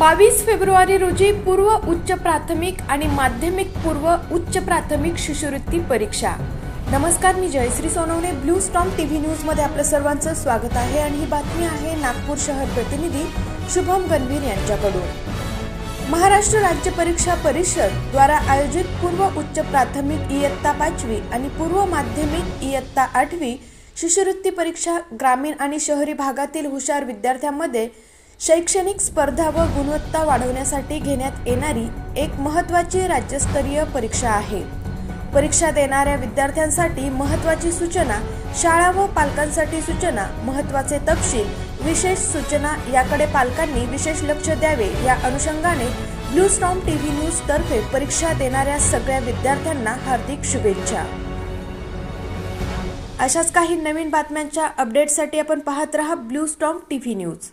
22 February रोजी पूर्व उच्च प्राथमिक आणि माध्यमिक पूर्व उच्च प्राथमिक शिष्यवृत्ती परीक्षा। नमस्कार, मी Jayashree Sonawane, blue storm TV news मध्ये आपलं सर्वांचं स्वागत आहे आणि ही बातमी आहे नागपूर शहर प्रतिनिधी शुभम गणवीर यांच्याकडून। महाराष्ट्र राज्य परीक्षा परिषद द्वारा आयोजित पूर्व उच्च प्राथमिक इयत्ता 5वी आणि पूर्व माध्यमिक इयत्ता 8वी शिष्यवृत्ती परीक्षा ग्रामीण आणि शहरी भागातील हुशार विद्यार्थ्यांमध्ये शैक्षणिक स्पर्धा व गुणवत्ता वाढवण्यासाठी घेण्यात येणारी एक महत्त्वाची राज्यस्तरीय परीक्षा आहे। परीक्षा देणाऱ्या विद्यार्थ्यांसाठी महत्त्वाची सूचना, शाळा व पालकांसाठी सूचना, महत्त्वाचे तपशील, विशेष सूचना याकडे पालकांनी विशेष लक्ष द्यावे। या अनुषंगाने ब्लू स्टॉर्म टीव्ही न्यूज तर्फे परीक्षा देणाऱ्या सगळ्या विद्यार्थ्यांना हार्दिक शुभेच्छा। अशाच काही नवीन बातम्यांच्या अपडेटसाठी आपण पाहत रहा ब्लू स्टॉर्म टीव्ही न्यूज।